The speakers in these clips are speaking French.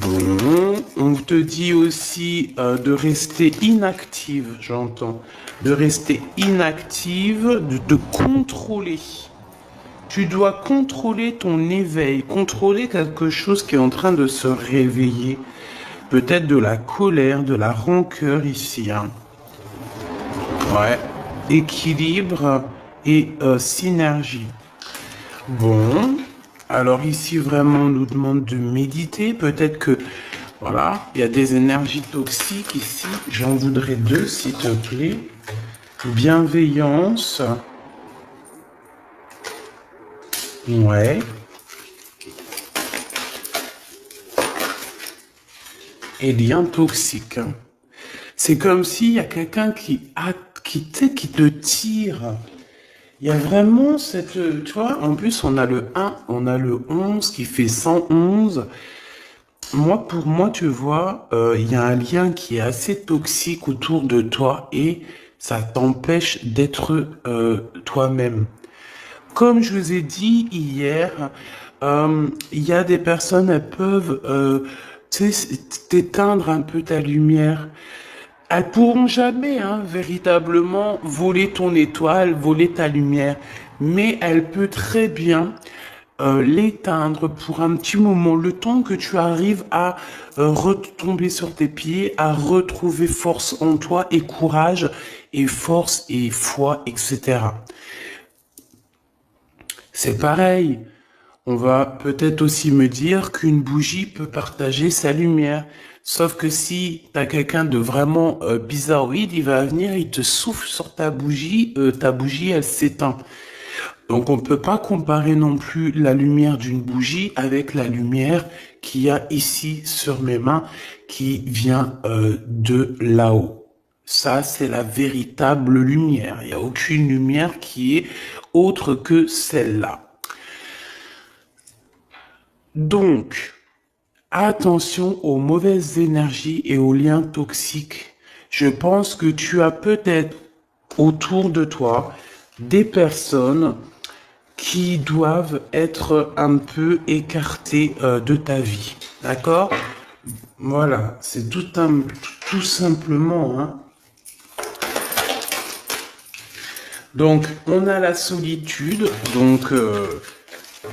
Bon, on te dit aussi de rester inactive, j'entends. De rester inactive, de te contrôler. Tu dois contrôler ton éveil, contrôler quelque chose qui est en train de se réveiller. Peut-être de la colère, de la rancœur ici. Hein. Ouais. Équilibre et synergie. Bon. Alors ici, vraiment, on nous demande de méditer. Peut-être que, voilà, il y a des énergies toxiques ici. J'en voudrais deux, s'il te plaît. Bienveillance. Ouais. Et lien toxique. C'est comme s'il y a quelqu'un qui te tire. Il y a vraiment cette, tu vois, en plus on a le 1, on a le 11 qui fait 111. Pour moi, tu vois, il y a un lien qui est assez toxique autour de toi et ça t'empêche d'être toi-même. Comme je vous ai dit hier, il y a des personnes, elles peuvent t'éteindre un peu ta lumière. Elles pourront jamais, hein, véritablement voler ton étoile, voler ta lumière, mais elle peut très bien l'éteindre pour un petit moment, le temps que tu arrives à retomber sur tes pieds, à retrouver force en toi et courage et force et foi, etc. C'est pareil. On va peut-être aussi me dire qu'une bougie peut partager sa lumière. Sauf que si t'as quelqu'un de vraiment bizarroïde, il va venir, il te souffle sur ta bougie elle s'éteint. Donc on ne peut pas comparer non plus la lumière d'une bougie avec la lumière qu'il y a ici sur mes mains qui vient de là-haut. Ça, c'est la véritable lumière. Il n'y a aucune lumière qui est autre que celle-là. Donc, attention aux mauvaises énergies et aux liens toxiques. Je pense que tu as peut-être autour de toi des personnes qui doivent être un peu écartées de ta vie. D'accord? Voilà, c'est tout simplement. Hein. Donc, on a la solitude. Donc,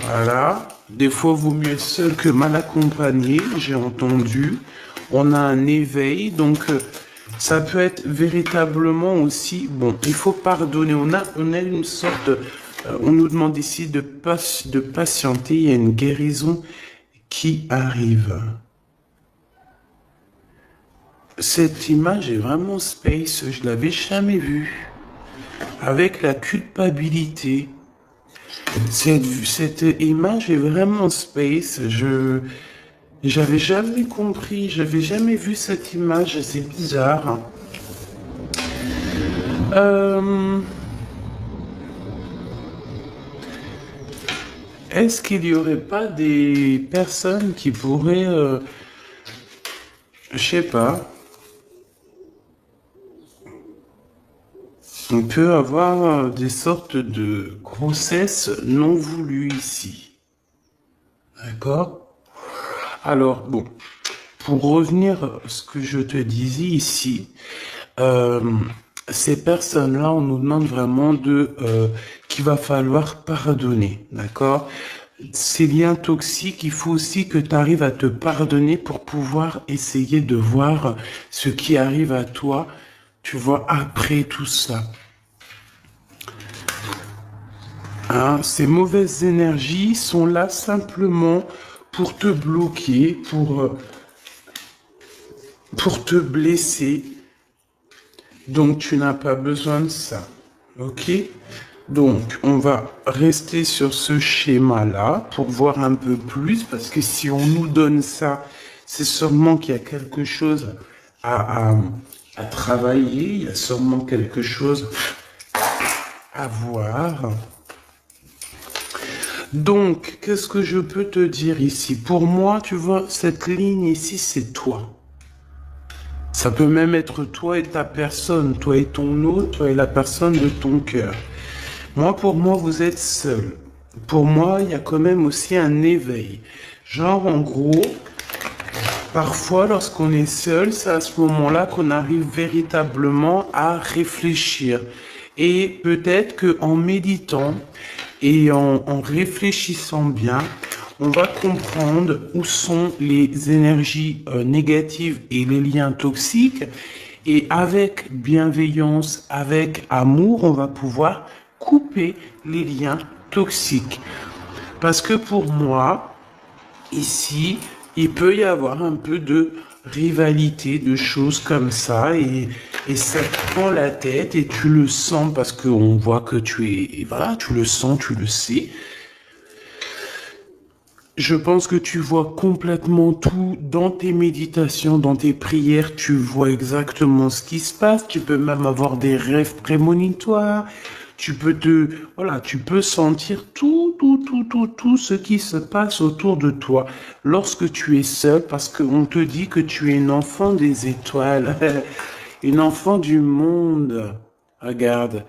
voilà. Des fois, vaut mieux être seul que mal accompagné, j'ai entendu. On a un éveil. Donc, ça peut être véritablement aussi... Bon, il faut pardonner. On a une sorte... on nous demande ici de patienter. Il y a une guérison qui arrive. Cette image est vraiment space. Je l'avais jamais vue. Avec la culpabilité. Cette image est vraiment space. J'avais jamais compris. J'avais jamais vu cette image. C'est bizarre. Est-ce qu'il n'y aurait pas des personnes qui pourraient, je sais pas, on peut avoir des sortes de grossesses non voulues ici. D'accord? Alors, bon, pour revenir à ce que je te disais ici, ces personnes-là, on nous demande vraiment qu'il va falloir pardonner, d'accord? Ces liens toxiques, il faut aussi que tu arrives à te pardonner pour pouvoir essayer de voir ce qui arrive à toi, tu vois, après tout ça. Hein, ces mauvaises énergies sont là simplement pour te bloquer, pour te blesser. Donc, tu n'as pas besoin de ça. Ok? Donc, on va rester sur ce schéma-là pour voir un peu plus, parce que si on nous donne ça, c'est sûrement qu'il y a quelque chose à travailler, il y a sûrement quelque chose à voir. Donc, qu'est-ce que je peux te dire ici? Pour moi, tu vois, cette ligne ici, c'est toi. Ça peut même être toi et ta personne, toi et ton autre, toi et la personne de ton cœur. Pour moi, vous êtes seul. Pour moi, il y a quand même aussi un éveil. Genre, en gros, parfois, lorsqu'on est seul, c'est à ce moment-là qu'on arrive véritablement à réfléchir. Et peut-être qu'en méditant et en réfléchissant bien, on va comprendre où sont les énergies négatives et les liens toxiques. Et avec bienveillance, avec amour, on va pouvoir couper les liens toxiques. Parce que pour moi, ici, il peut y avoir un peu de rivalité, de choses comme ça, et ça te prend la tête, et tu le sens parce qu'on voit que tu es, voilà, tu le sens, tu le sais. Je pense que tu vois complètement tout dans tes méditations, dans tes prières, tu vois exactement ce qui se passe, tu peux même avoir des rêves prémonitoires, voilà, tu peux sentir tout ce qui se passe autour de toi lorsque tu es seul, parce qu'on te dit que tu es une enfant des étoiles, une enfant du monde. Regarde,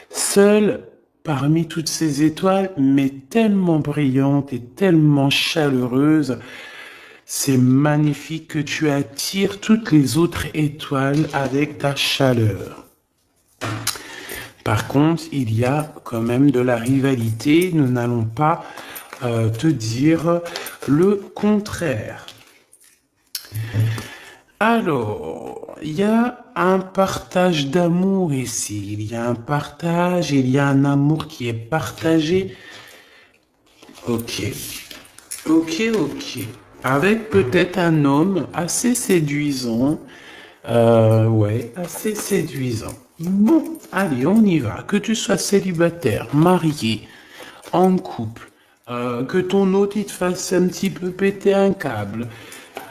seule parmi toutes ces étoiles, mais tellement brillante et tellement chaleureuse, c'est magnifique que tu attires toutes les autres étoiles avec ta chaleur. Par contre, il y a quand même de la rivalité. Nous n'allons pas te dire le contraire. Alors, il y a un partage d'amour ici. Il y a un partage, il y a un amour qui est partagé. Ok. Avec peut-être un homme assez séduisant. Ouais, assez séduisant. Bon, allez, on y va. Que tu sois célibataire, marié, en couple, que ton hôte il te fasse un petit peu péter un câble,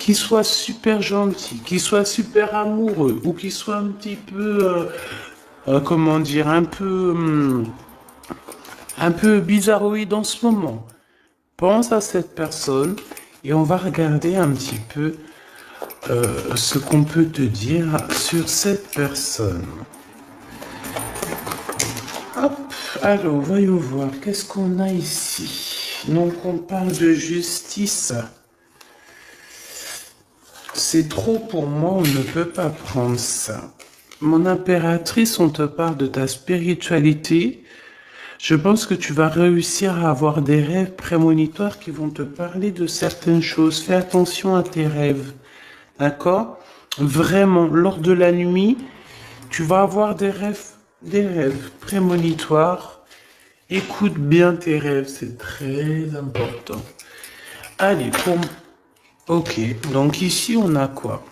qu'il soit super gentil, qu'il soit super amoureux, ou qu'il soit un petit peu, comment dire, un peu bizarroïde en ce moment. Pense à cette personne et on va regarder un petit peu ce qu'on peut te dire sur cette personne. Hop, alors voyons voir, qu'est-ce qu'on a ici? Donc on parle de justice. C'est trop pour moi, on ne peut pas prendre ça. Mon impératrice, on te parle de ta spiritualité. Je pense que tu vas réussir à avoir des rêves prémonitoires qui vont te parler de certaines choses. Fais attention à tes rêves. D'accord? Vraiment, lors de la nuit, tu vas avoir des rêves prémonitoires. Écoute bien tes rêves, c'est très important. Allez, Ok, donc ici on a quoi?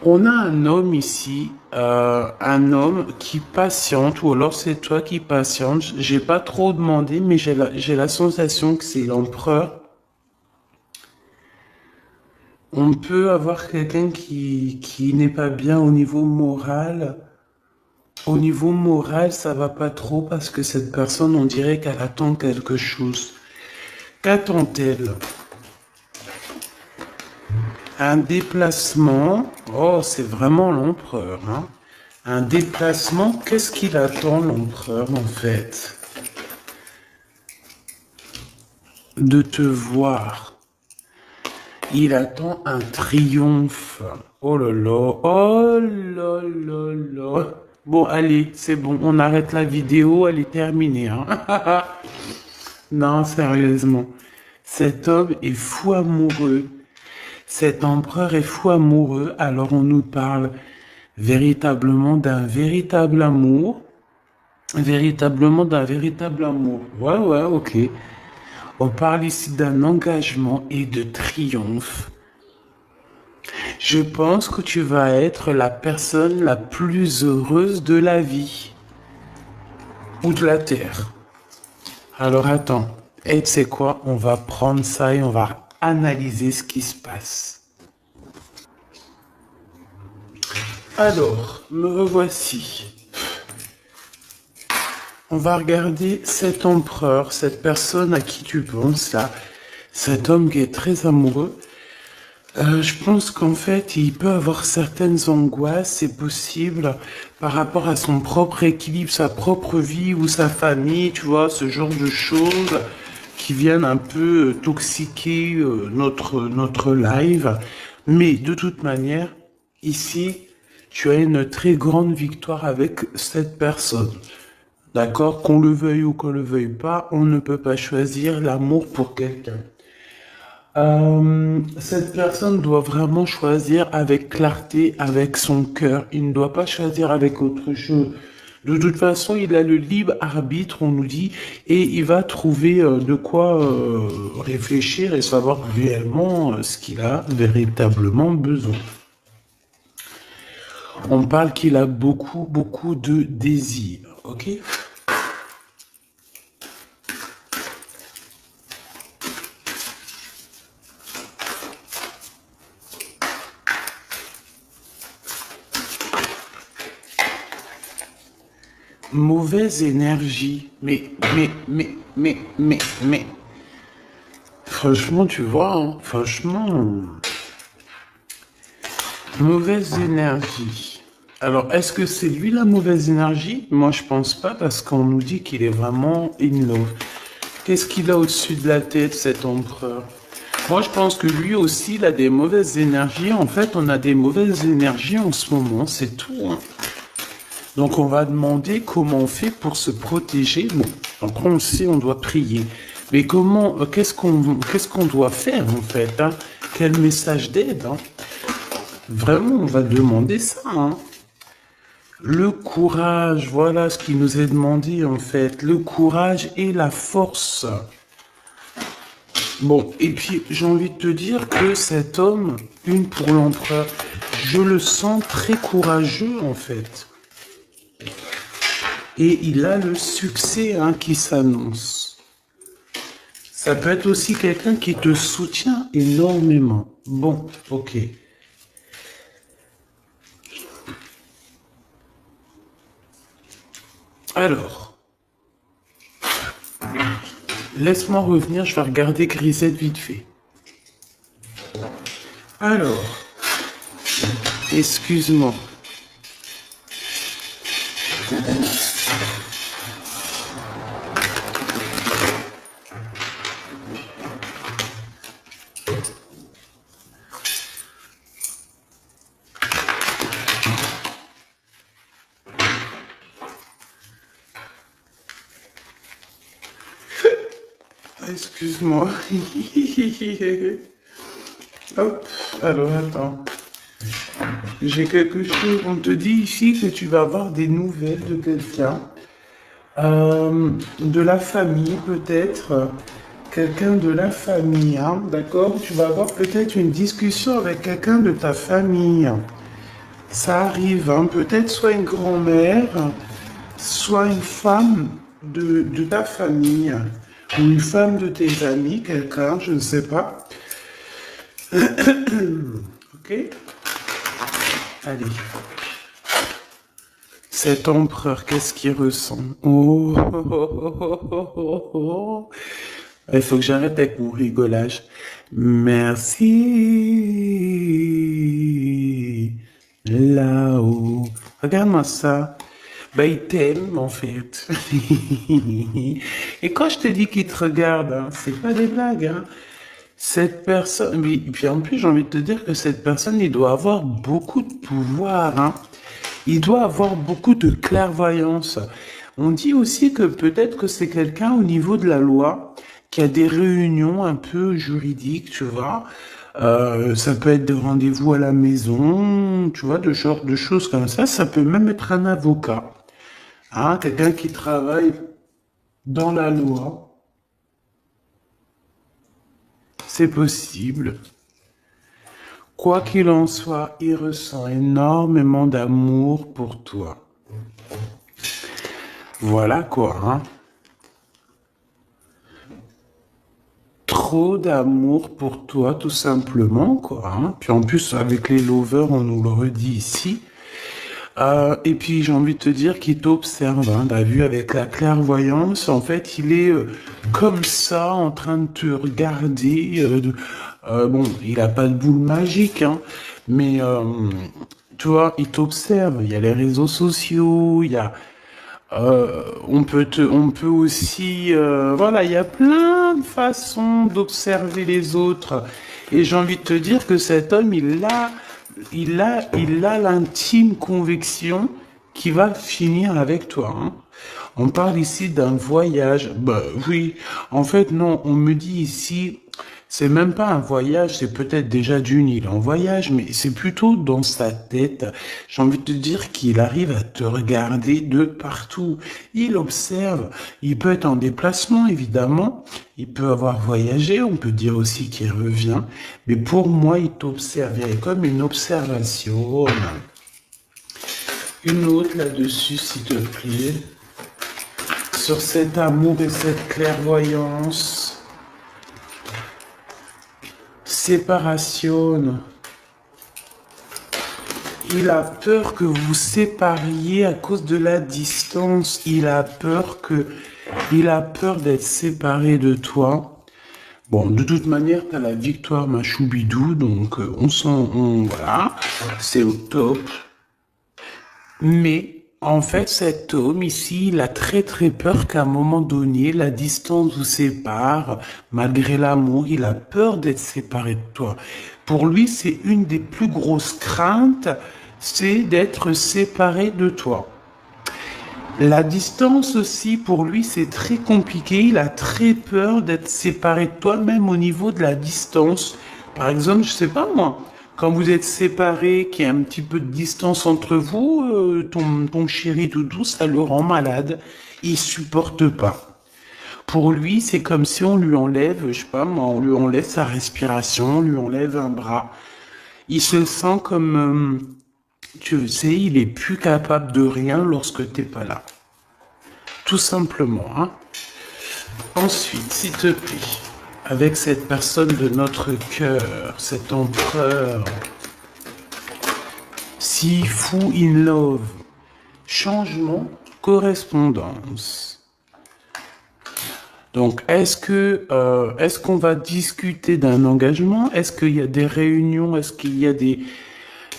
On a un homme ici, un homme qui patiente, ou alors c'est toi qui patiente. J'ai pas trop demandé, mais j'ai la sensation que c'est l'empereur. On peut avoir quelqu'un qui n'est pas bien au niveau moral. Au niveau moral, ça va pas trop parce que cette personne, on dirait qu'elle attend quelque chose. Qu'attend-elle? Un déplacement. Oh, c'est vraiment l'empereur, hein. Un déplacement, qu'est-ce qu'il attend, l'empereur, en fait? De te voir. Il attend un triomphe. Oh là là, oh là là là. Bon, allez, c'est bon, on arrête la vidéo, elle est terminée, hein. Non, sérieusement. Cet homme est fou amoureux. Cet empereur est fou amoureux, alors on nous parle véritablement d'un véritable amour. Véritablement d'un véritable amour. Ouais, ok. On parle ici d'un engagement et de triomphe. Je pense que tu vas être la personne la plus heureuse de la vie. Ou de la terre. Alors attends. Et tu sais quoi? On va prendre ça et on va analyser ce qui se passe. Alors, me revoici. On va regarder cet empereur, cette personne à qui tu penses là, cet homme qui est très amoureux. Je pense qu'en fait, il peut avoir certaines angoisses, c'est possible, par rapport à son propre équilibre, sa propre vie ou sa famille, tu vois, ce genre de choses. qui viennent un peu toxiquer notre live. Mais de toute manière, ici, tu as une très grande victoire avec cette personne. D'accord? Qu'on le veuille ou qu'on le veuille pas, on ne peut pas choisir l'amour pour quelqu'un. Cette personne doit vraiment choisir avec clarté, avec son cœur. Il ne doit pas choisir avec autre chose. De toute façon, il a le libre arbitre, on nous dit, et il va trouver de quoi réfléchir et savoir réellement ce qu'il a véritablement besoin. On parle qu'il a beaucoup, beaucoup de désirs, ok? Mauvaise énergie. Mais. Franchement, tu vois, hein, franchement. Mauvaise énergie. Alors, est-ce que c'est lui la mauvaise énergie? Moi, je pense pas parce qu'on nous dit qu'il est vraiment in love. Qu'est-ce qu'il a au-dessus de la tête, cet empereur? Moi, je pense que lui aussi, il a des mauvaises énergies. En fait, on a des mauvaises énergies en ce moment, c'est tout, hein. Donc, on va demander comment on fait pour se protéger. Bon, après, on sait, on doit prier. Mais comment, qu'est-ce qu'on doit faire, en fait, hein? Quel message d'aide, hein? Vraiment, on va demander ça, hein? Le courage, voilà ce qui nous est demandé, en fait. Le courage et la force. Bon, et puis, j'ai envie de te dire que cet homme, une pour l'empereur, je le sens très courageux, en fait. Et il a le succès, hein, qui s'annonce. Ça peut être aussi quelqu'un qui te soutient énormément. Bon, ok. Alors, laisse-moi revenir, je vais regarder Grisette vite fait. Alors, excuse-moi. Excuse-moi. Hop, alors attends. J'ai quelque chose. On te dit ici que tu vas avoir des nouvelles de quelqu'un. De la famille peut-être. Quelqu'un de la famille, hein, d'accord? Tu vas avoir peut-être une discussion avec quelqu'un de ta famille. Ça arrive, hein, peut-être soit une grand-mère, soit une femme de ta famille, ou une femme de tes amis, quelqu'un, je ne sais pas. Ok? Allez. Cet empereur, qu'est-ce qu'il ressent? Oh, oh, oh, oh, oh, oh, oh. Il faut que j'arrête avec mon rigolage. Merci. Là-haut. Regarde-moi ça. Bah, il t'aime, en fait. Et quand je te dis qu'il te regarde, hein, c'est pas des blagues, hein. Cette personne, oui, et puis en plus, j'ai envie de te dire que cette personne, il doit avoir beaucoup de pouvoir, hein. Il doit avoir beaucoup de clairvoyance. On dit aussi que peut-être que c'est quelqu'un au niveau de la loi qui a des réunions un peu juridiques, tu vois. Ça peut être des rendez-vous à la maison, tu vois, de genre de choses comme ça. Ça peut même être un avocat, hein, quelqu'un qui travaille dans la loi. C'est possible. Quoi qu'il en soit, il ressent énormément d'amour pour toi. Voilà quoi, hein. Trop d'amour pour toi, tout simplement, quoi, hein. Puis en plus, avec les lovers, on nous le redit ici. Et puis j'ai envie de te dire qu'il t'observe, hein, t'as vu avec la clairvoyance, en fait il est comme ça en train de te regarder. Bon, il a pas de boule magique, hein, mais tu vois, il t'observe. Il y a les réseaux sociaux, il y a On peut aussi, voilà, il y a plein de façons d'observer les autres. Et j'ai envie de te dire que cet homme, il a l'intime conviction qu'il va finir avec toi, hein. On parle ici d'un voyage. Bah oui, en fait non, on me dit ici, c'est même pas un voyage, c'est peut-être déjà d'une île en voyage, mais c'est plutôt dans sa tête. J'ai envie de te dire qu'il arrive à te regarder de partout. Il observe, il peut être en déplacement évidemment, il peut avoir voyagé, on peut dire aussi qu'il revient, mais pour moi il t'observe, il y a comme une observation. Une autre là-dessus s'il te plaît. Sur cet amour et cette clairvoyance. Séparation. Il a peur que vous sépariez à cause de la distance. Il a peur d'être séparé de toi. Bon, de toute manière, t'as la victoire, ma choubidou, donc voilà, c'est au top. Mais en fait, cet homme ici, il a très très peur qu'à un moment donné, la distance vous sépare. Malgré l'amour, il a peur d'être séparé de toi. Pour lui, c'est une des plus grosses craintes, c'est d'être séparé de toi. La distance aussi, pour lui, c'est très compliqué. Il a très peur d'être séparé de toi, même au niveau de la distance. Par exemple, je sais pas moi, quand vous êtes séparés, qu'il y a un petit peu de distance entre vous, ton chéri doudou, ça le rend malade. Il supporte pas. Pour lui, c'est comme si on lui enlève, je sais pas moi, on lui enlève sa respiration, on lui enlève un bras. Il se sent comme, tu sais, il est plus capable de rien lorsque t'es pas là. Tout simplement, hein. Ensuite, s'il te plaît, avec cette personne de notre cœur, cet empereur, si fou in love, changement, correspondance. Donc, est-ce qu'on va discuter d'un engagement? Est-ce qu'il y a des réunions? Est-ce qu'il y a des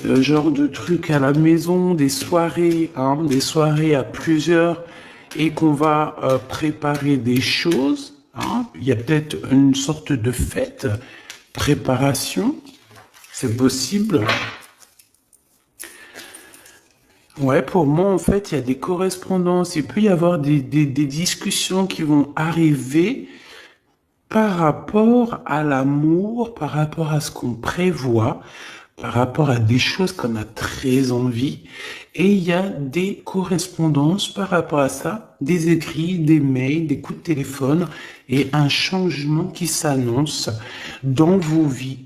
genres de trucs à la maison, des soirées à plusieurs, et qu'on va préparer des choses, hein? Il y a peut-être une sorte de fête, préparation, c'est possible. Ouais, pour moi, en fait, il y a des correspondances. Il peut y avoir des discussions qui vont arriver par rapport à l'amour, par rapport à ce qu'on prévoit, par rapport à des choses qu'on a très envie. Et il y a des correspondances par rapport à ça, des écrits, des mails, des coups de téléphone et un changement qui s'annonce dans vos vies.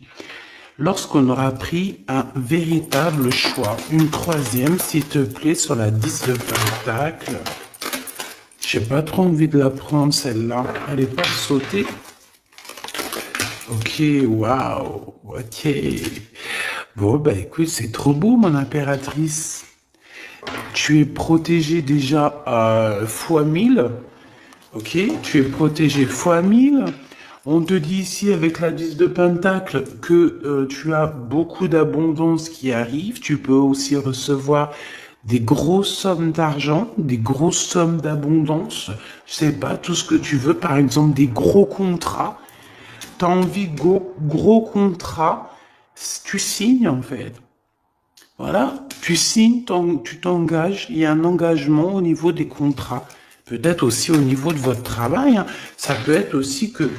Lorsqu'on aura pris un véritable choix. Une troisième, s'il te plaît, sur la 10 de Pentacle. J'ai pas trop envie de la prendre, celle-là. Elle est pas sautée. Ok, waouh, ok. Bon, bah écoute, c'est trop beau, mon impératrice. Tu es protégée déjà fois 1000. Ok, tu es protégée fois 1000. On te dit ici avec la 10 de Pentacle que tu as beaucoup d'abondance qui arrive. Tu peux aussi recevoir des grosses sommes d'argent, des grosses sommes d'abondance. Je sais pas, tout ce que tu veux. Par exemple, des gros contrats. T'as envie de gros contrats. Tu signes en fait. Voilà, tu signes, tu t'engages. Il y a un engagement au niveau des contrats. Peut-être aussi au niveau de votre travail, hein. Ça peut être aussi que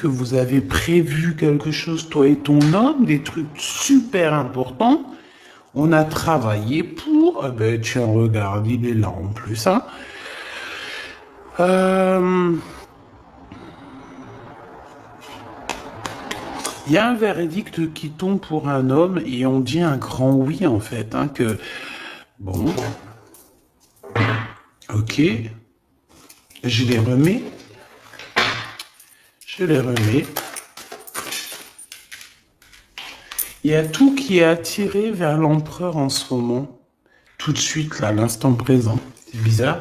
vous avez prévu quelque chose, toi et ton homme, des trucs super importants. On a travaillé pour. Ben tiens, regarde, il est là en plus, hein. Il y a un verdict qui tombe pour un homme et on dit un grand oui en fait, hein, que bon, ok, je les remets. Je les remets. Il y a tout qui est attiré vers l'empereur en ce moment. Tout de suite, là, à l'instant présent. C'est bizarre.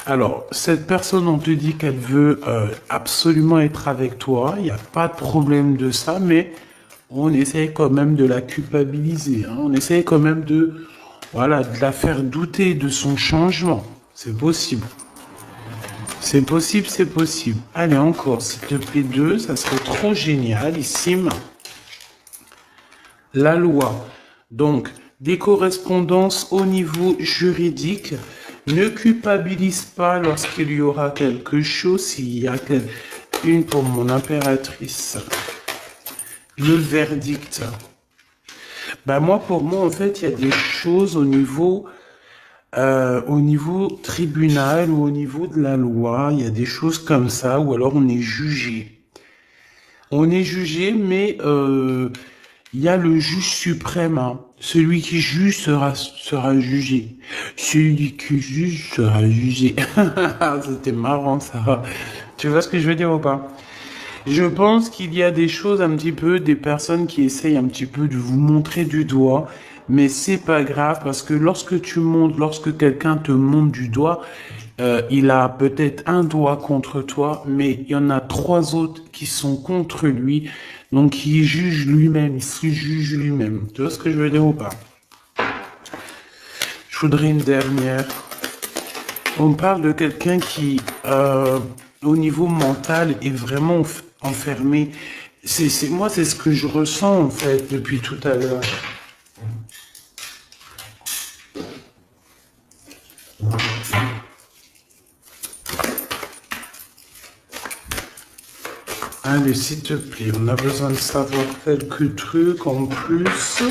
Alors, cette personne, on te dit qu'elle veut absolument être avec toi. Il n'y a pas de problème de ça, mais on essaye quand même de la culpabiliser, hein. On essaye quand même de Voilà, de la faire douter de son changement. C'est possible. C'est possible, c'est possible. Allez, encore, s'il te plaît, 2, ça serait trop génialissime. La loi. Donc, des correspondances au niveau juridique. Ne culpabilise pas lorsqu'il y aura quelque chose. S'il y a une pour mon impératrice. Le verdict. Bah moi, pour moi, en fait, il y a des choses au niveau tribunal ou au niveau de la loi. Il y a des choses comme ça, ou alors on est jugé. On est jugé, mais il y a le juge suprême. Hein. Celui qui juge sera jugé. Celui qui juge sera jugé. C'était marrant ça. Tu vois ce que je veux dire ou pas? Je pense qu'il y a des choses un petit peu, des personnes qui essayent un petit peu de vous montrer du doigt, mais c'est pas grave parce que lorsque quelqu'un te montre du doigt, il a peut-être un doigt contre toi, mais il y en a 3 autres qui sont contre lui, donc il juge lui-même, il se juge lui-même. Tu vois ce que je veux dire ou pas? Je voudrais une dernière. On parle de quelqu'un qui, au niveau mental, est vraiment enfermé. Moi, c'est ce que je ressens, en fait, depuis tout à l'heure. Allez, s'il te plaît, on a besoin de savoir quelques trucs en plus.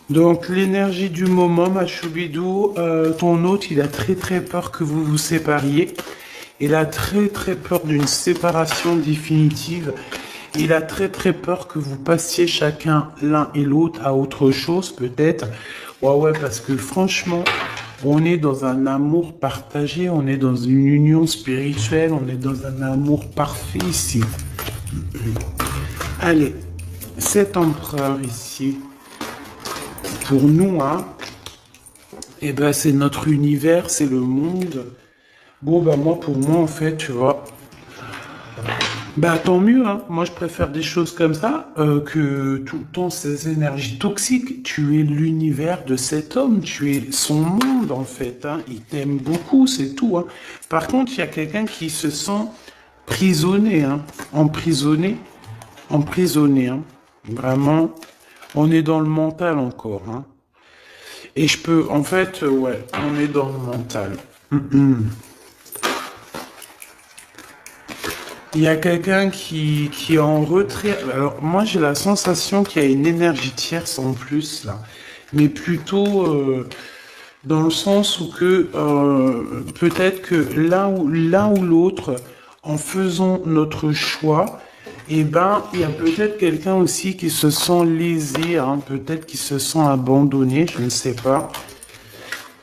Donc, l'énergie du moment, ma choubidou, ton hôte, il a très très peur que vous vous sépariez. Il a très très peur d'une séparation définitive. Il a très très peur que vous passiez chacun l'un et l'autre à autre chose, peut-être. Ouais, parce que franchement, on est dans un amour partagé, on est dans une union spirituelle, on est dans un amour parfait ici. Allez, cet empereur ici, pour nous, hein, eh ben, c'est notre univers, c'est le monde. Bon, bah, pour moi, en fait, tu vois, bah, tant mieux, hein. Moi, je préfère des choses comme ça, que tout le temps ces énergies toxiques. Tu es l'univers de cet homme, tu es son monde, en fait, hein. Il t'aime beaucoup, c'est tout, hein. Par contre, il y a quelqu'un qui se sent prisonnier, hein. Emprisonné, hein. Vraiment, on est dans le mental encore, hein. Et je peux, en fait, ouais, on est dans le mental. Il y a quelqu'un qui est en retrait. Alors, moi, j'ai la sensation qu'il y a une énergie tierce en plus, là. Mais plutôt dans le sens où que peut-être que l'un ou l'autre, en faisant notre choix, eh ben, il y a peut-être quelqu'un aussi qui se sent lésé, hein, peut-être qui se sent abandonné, je ne sais pas.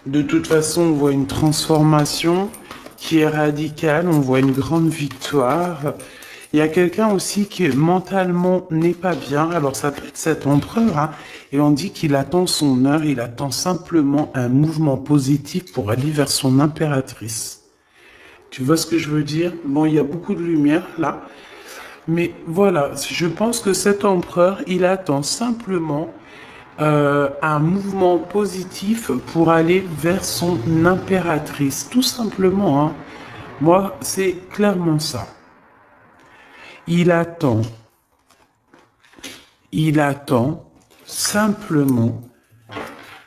De toute façon, on voit une transformation qui est radicale, on voit une grande victoire. Il y a quelqu'un aussi qui mentalement n'est pas bien, alors ça peut être cet empereur, hein, et on dit qu'il attend son heure, il attend simplement un mouvement positif pour aller vers son impératrice. Tu vois ce que je veux dire? Bon, il y a beaucoup de lumière là, mais voilà, je pense que cet empereur, il attend simplement un mouvement positif pour aller vers son impératrice, tout simplement. Hein. Moi, c'est clairement ça. Il attend simplement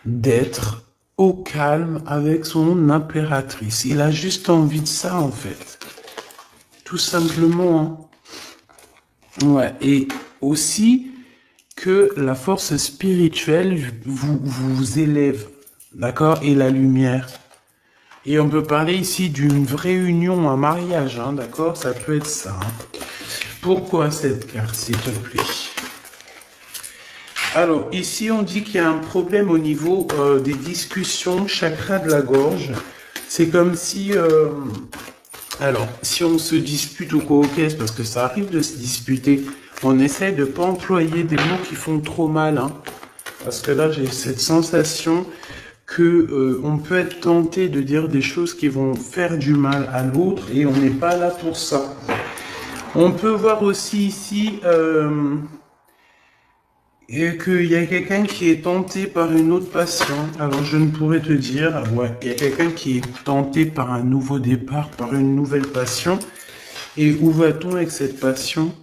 d'être au calme avec son impératrice. Il a juste envie de ça, en fait. Tout simplement. Hein. Ouais, et aussi que la force spirituelle vous élève, d'accord, et la lumière. Et on peut parler ici d'une vraie union, un mariage, hein, d'accord, ça peut être ça. Hein. Pourquoi cette carte, s'il te plaît? Alors, ici, on dit qu'il y a un problème au niveau des discussions, chakra de la gorge. C'est comme si... alors, si on se dispute ou quoi, ok, parce que ça arrive de se disputer, on essaie de ne pas employer des mots qui font trop mal, hein, parce que là, j'ai cette sensation que on peut être tenté de dire des choses qui vont faire du mal à l'autre, et on n'est pas là pour ça. On peut voir aussi ici Et qu'il y a quelqu'un qui est tenté par une autre passion. Alors je ne pourrais te dire, ouais, il y a quelqu'un qui est tenté par un nouveau départ, par une nouvelle passion. Et où va-t-on avec cette passion?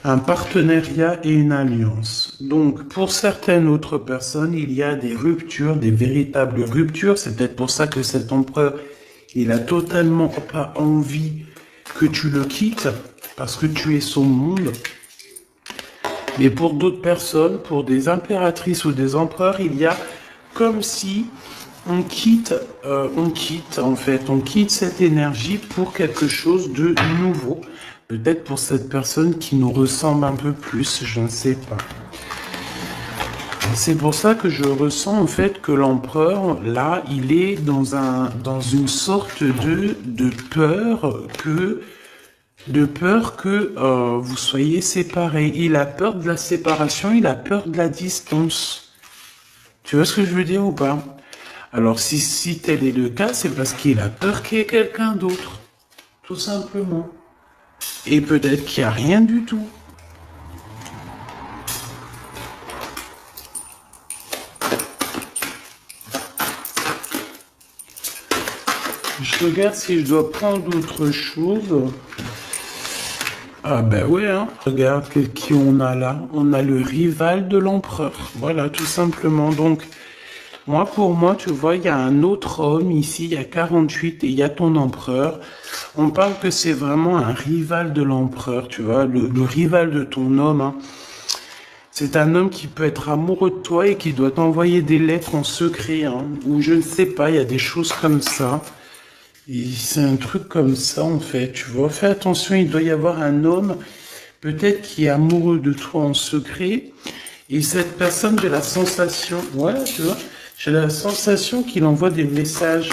Un partenariat et une alliance. Donc, pour certaines autres personnes, il y a des ruptures, des véritables ruptures. C'est peut-être pour ça que cet empereur, il a totalement pas envie que tu le quittes, parce que tu es son monde. Mais pour d'autres personnes, pour des impératrices ou des empereurs, il y a comme si on quitte cette énergie pour quelque chose de nouveau. Peut-être pour cette personne qui nous ressemble un peu plus, je ne sais pas. C'est pour ça que je ressens en fait que l'empereur, là, il est dans une sorte de peur que vous soyez séparés. Il a peur de la séparation, il a peur de la distance. Tu vois ce que je veux dire ou pas? Alors si tel est le cas, c'est parce qu'il a peur qu'il y ait quelqu'un d'autre. Tout simplement. Et peut-être qu'il n'y a rien du tout. Je regarde si je dois prendre autre chose. Ah ben ouais, hein. Regarde qui on a là. On a le rival de l'empereur. Voilà, tout simplement. Donc, pour moi, tu vois, il y a un autre homme ici, il y a 48 et il y a ton empereur. On parle que c'est vraiment un rival de l'empereur, tu vois, le rival de ton homme. Hein. C'est un homme qui peut être amoureux de toi et qui doit t'envoyer des lettres en secret, hein, ou je ne sais pas, il y a des choses comme ça. C'est un truc comme ça, en fait, tu vois. Fais attention, il doit y avoir un homme, peut-être qui est amoureux de toi en secret. Et cette personne, j'ai la sensation, ouais, tu vois, j'ai la sensation qu'il envoie des messages.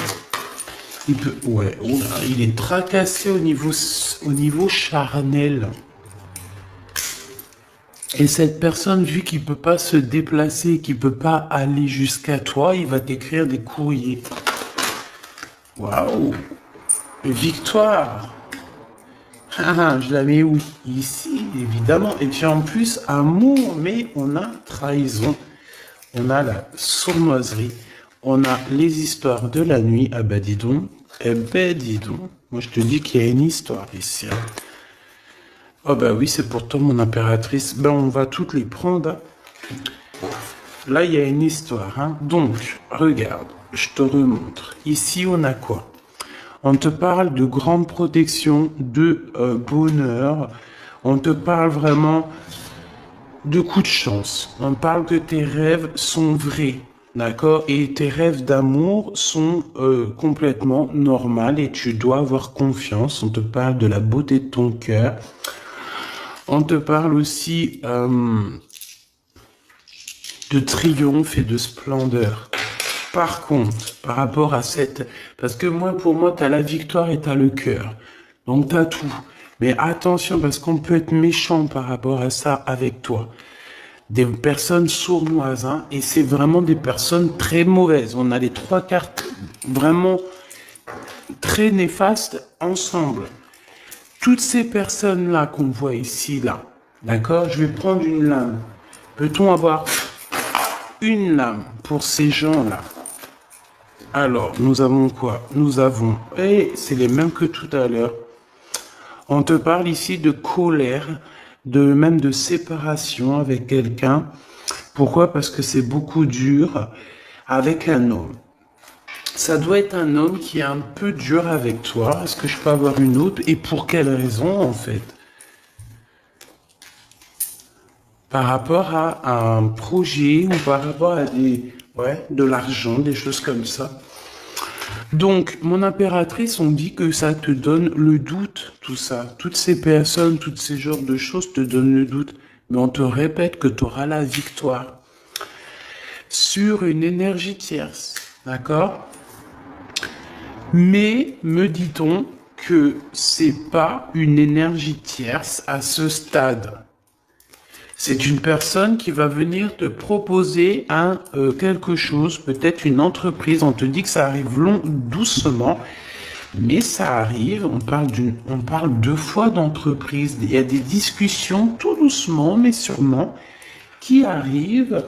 Il peut, ouais, il est tracassé au niveau charnel. Et cette personne, vu qu'il peut pas se déplacer, qu'il peut pas aller jusqu'à toi, il va t'écrire des courriers. Waouh! Victoire! Ah, je la mets où? Ici, évidemment. Et puis en plus, amour, mais on a trahison. On a la sournoiserie. On a les histoires de la nuit. Ah bah dis donc. Eh ben dis donc. Moi je te dis qu'il y a une histoire ici. Hein. Oh bah oui, c'est pourtant mon impératrice. Ben on va toutes les prendre. Hein. Là, il y a une histoire. Hein. Donc, regarde, je te remontre. Ici, on a quoi? On te parle de grande protection, de bonheur. On te parle vraiment de coups de chance. On parle que tes rêves sont vrais. D'accord? Et tes rêves d'amour sont complètement normaux et tu dois avoir confiance. On te parle de la beauté de ton cœur. On te parle aussi de triomphe et de splendeur. Par contre, par rapport à cette... Parce que pour moi, t'as la victoire et t'as le cœur. Donc t'as tout. Mais attention, parce qu'on peut être méchant par rapport à ça avec toi. Des personnes sournoises, hein, et c'est vraiment des personnes très mauvaises. On a les trois cartes vraiment très néfastes ensemble. Toutes ces personnes-là qu'on voit ici, là, d'accord? Je vais prendre une lame. Peut-on avoir une lame pour ces gens-là? Alors, nous avons quoi? Nous avons, et c'est les mêmes que tout à l'heure. On te parle ici de colère, même de séparation avec quelqu'un. Pourquoi? Parce que c'est beaucoup dur avec un homme. Ça doit être un homme qui est un peu dur avec toi. Est-ce que je peux avoir une autre? Et pour quelle raison, en fait? Par rapport à un projet ou par rapport à de l'argent, des choses comme ça. Donc, mon impératrice, on dit que ça te donne le doute, tout ça. Toutes ces personnes, tous ces genres de choses te donnent le doute. Mais on te répète que tu auras la victoire sur une énergie tierce. D'accord? Mais, me dit-on que c'est pas une énergie tierce à ce stade. C'est une personne qui va venir te proposer quelque chose, peut-être une entreprise. On te dit que ça arrive doucement, mais ça arrive. On parle deux fois d'entreprise. Il y a des discussions tout doucement, mais sûrement. qui arrivent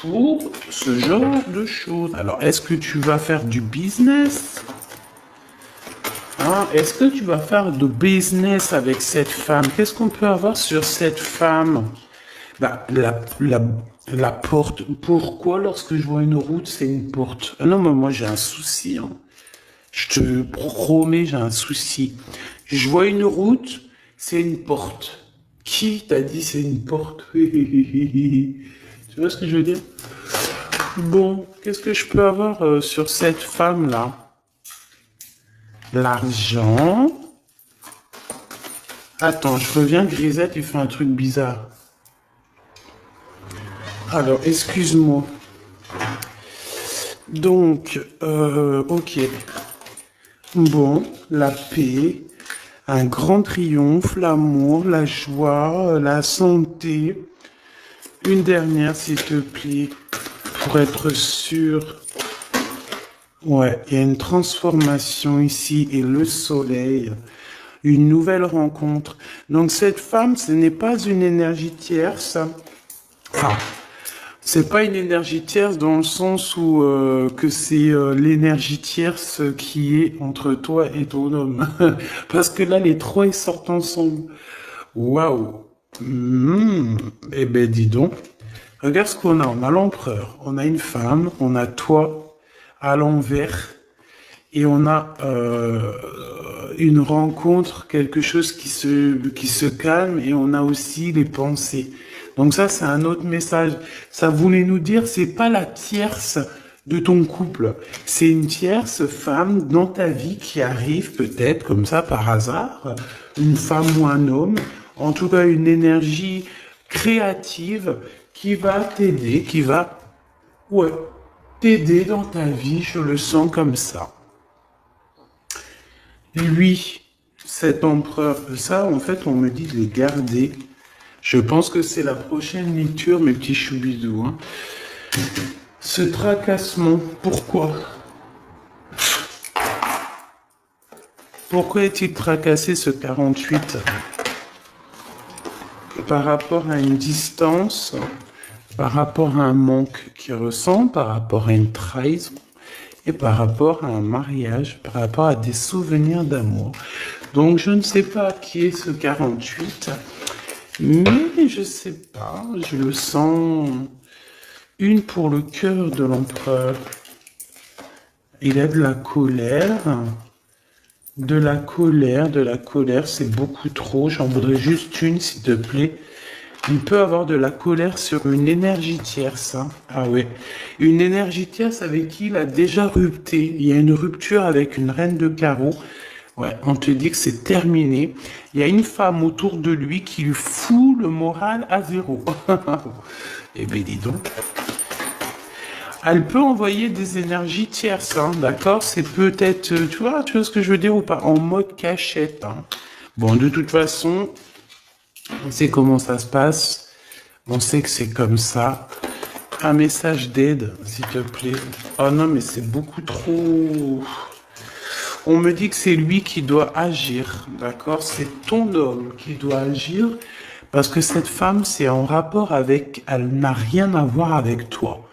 pour ce genre de choses. Alors, est-ce que tu vas faire du business? Hein? Est-ce que tu vas faire du business avec cette femme? Qu'est-ce qu'on peut avoir sur cette femme? Bah, la porte. Pourquoi lorsque je vois une route, c'est une porte? Ah non, mais moi j'ai un souci. Hein. Je te promets, j'ai un souci. Je vois une route, c'est une porte. Qui t'a dit c'est une porte? Tu vois ce que je veux dire? Bon, qu'est-ce que je peux avoir sur cette femme-là? L'argent. Attends, je reviens, Grisette, tu fais un truc bizarre. Alors, excuse-moi. Donc, ok. Bon, la paix, un grand triomphe, l'amour, la joie, la santé. Une dernière, s'il te plaît, pour être sûr. Ouais, il y a une transformation ici et le soleil. Une nouvelle rencontre. Donc, cette femme, ce n'est pas une énergie tierce. Enfin, c'est pas une énergie tierce dans le sens où que c'est l'énergie tierce qui est entre toi et ton homme. Parce que là, les trois, ils sortent ensemble. Waouh. Eh ben, dis donc. Regarde ce qu'on a. On a l'empereur, on a une femme, on a toi à l'envers. Et on a une rencontre, quelque chose qui se calme, et on a aussi les pensées. Donc ça, c'est un autre message. Ça voulait nous dire, c'est pas la tierce de ton couple. C'est une tierce femme dans ta vie qui arrive peut-être comme ça par hasard, une femme ou un homme, en tout cas une énergie créative qui va t'aider, qui va, ouais, t'aider dans ta vie, je le sens comme ça. Lui, cet empereur, ça, en fait, on me dit de les garder. Je pense que c'est la prochaine lecture, mes petits choubidous. Hein. Ce tracassement, pourquoi? Pourquoi est-il tracassé, ce 48? Par rapport à une distance, par rapport à un manque qu'il ressent, par rapport à une trahison, et par rapport à un mariage, par rapport à des souvenirs d'amour. Donc je ne sais pas qui est ce 48, mais je sais pas, je le sens. Une pour le cœur de l'empereur. Il a de la colère, de la colère, de la colère, c'est beaucoup trop. J'en voudrais juste une, s'il te plaît. Il peut avoir de la colère sur une énergie tierce. Hein. Ah ouais. Une énergie tierce avec qui il a déjà rupté. Il y a une rupture avec une reine de carreau. Ouais, on te dit que c'est terminé. Il y a une femme autour de lui qui lui fout le moral à zéro. Eh ben dis donc. Elle peut envoyer des énergies tierces, hein, d'accord? C'est peut-être, tu vois ce que je veux dire ou pas? En mode cachette. Hein. Bon, de toute façon, on sait comment ça se passe. On sait que c'est comme ça. Un message d'aide, s'il te plaît. Oh non, mais c'est beaucoup trop... On me dit que c'est lui qui doit agir, d'accord? C'est ton homme qui doit agir parce que cette femme, c'est en rapport avec... Elle n'a rien à voir avec toi.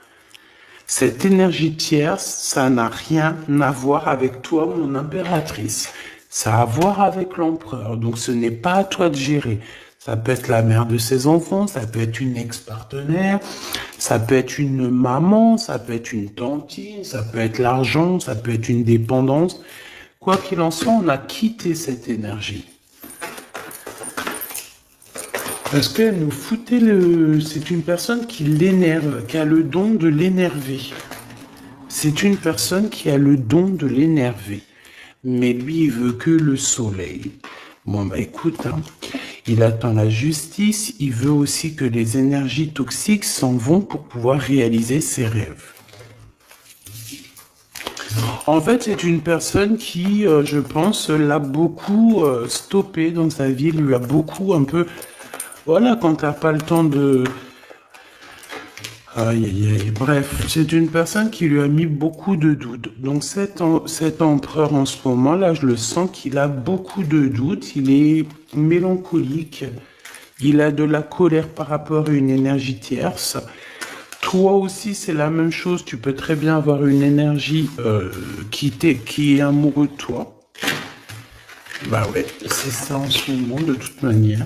Cette énergie tierce, ça n'a rien à voir avec toi, mon impératrice. Ça a à voir avec l'empereur. Donc ce n'est pas à toi de gérer. Ça peut être la mère de ses enfants, ça peut être une ex-partenaire, ça peut être une maman, ça peut être une tantine, ça peut être l'argent, ça peut être une dépendance. Quoi qu'il en soit, on a quitté cette énergie. Parce qu'elle nous foutait le... C'est une personne qui l'énerve, qui a le don de l'énerver. C'est une personne qui a le don de l'énerver. Mais lui, il veut que le soleil. Bon, bah écoute, hein, il attend la justice, il veut aussi que les énergies toxiques s'en vont pour pouvoir réaliser ses rêves. En fait, c'est une personne qui, je pense, l'a beaucoup stoppé dans sa vie, lui a beaucoup un peu... Voilà, quand t'as pas le temps de... Aïe, aïe, aïe. Bref, c'est une personne qui lui a mis beaucoup de doutes. Donc cet empereur en ce moment-là, je le sens qu'il a beaucoup de doutes. Il est mélancolique. Il a de la colère par rapport à une énergie tierce. Toi aussi, c'est la même chose. Tu peux très bien avoir une énergie qui est amoureux de toi. Bah ouais, c'est ça en ce moment de toute manière.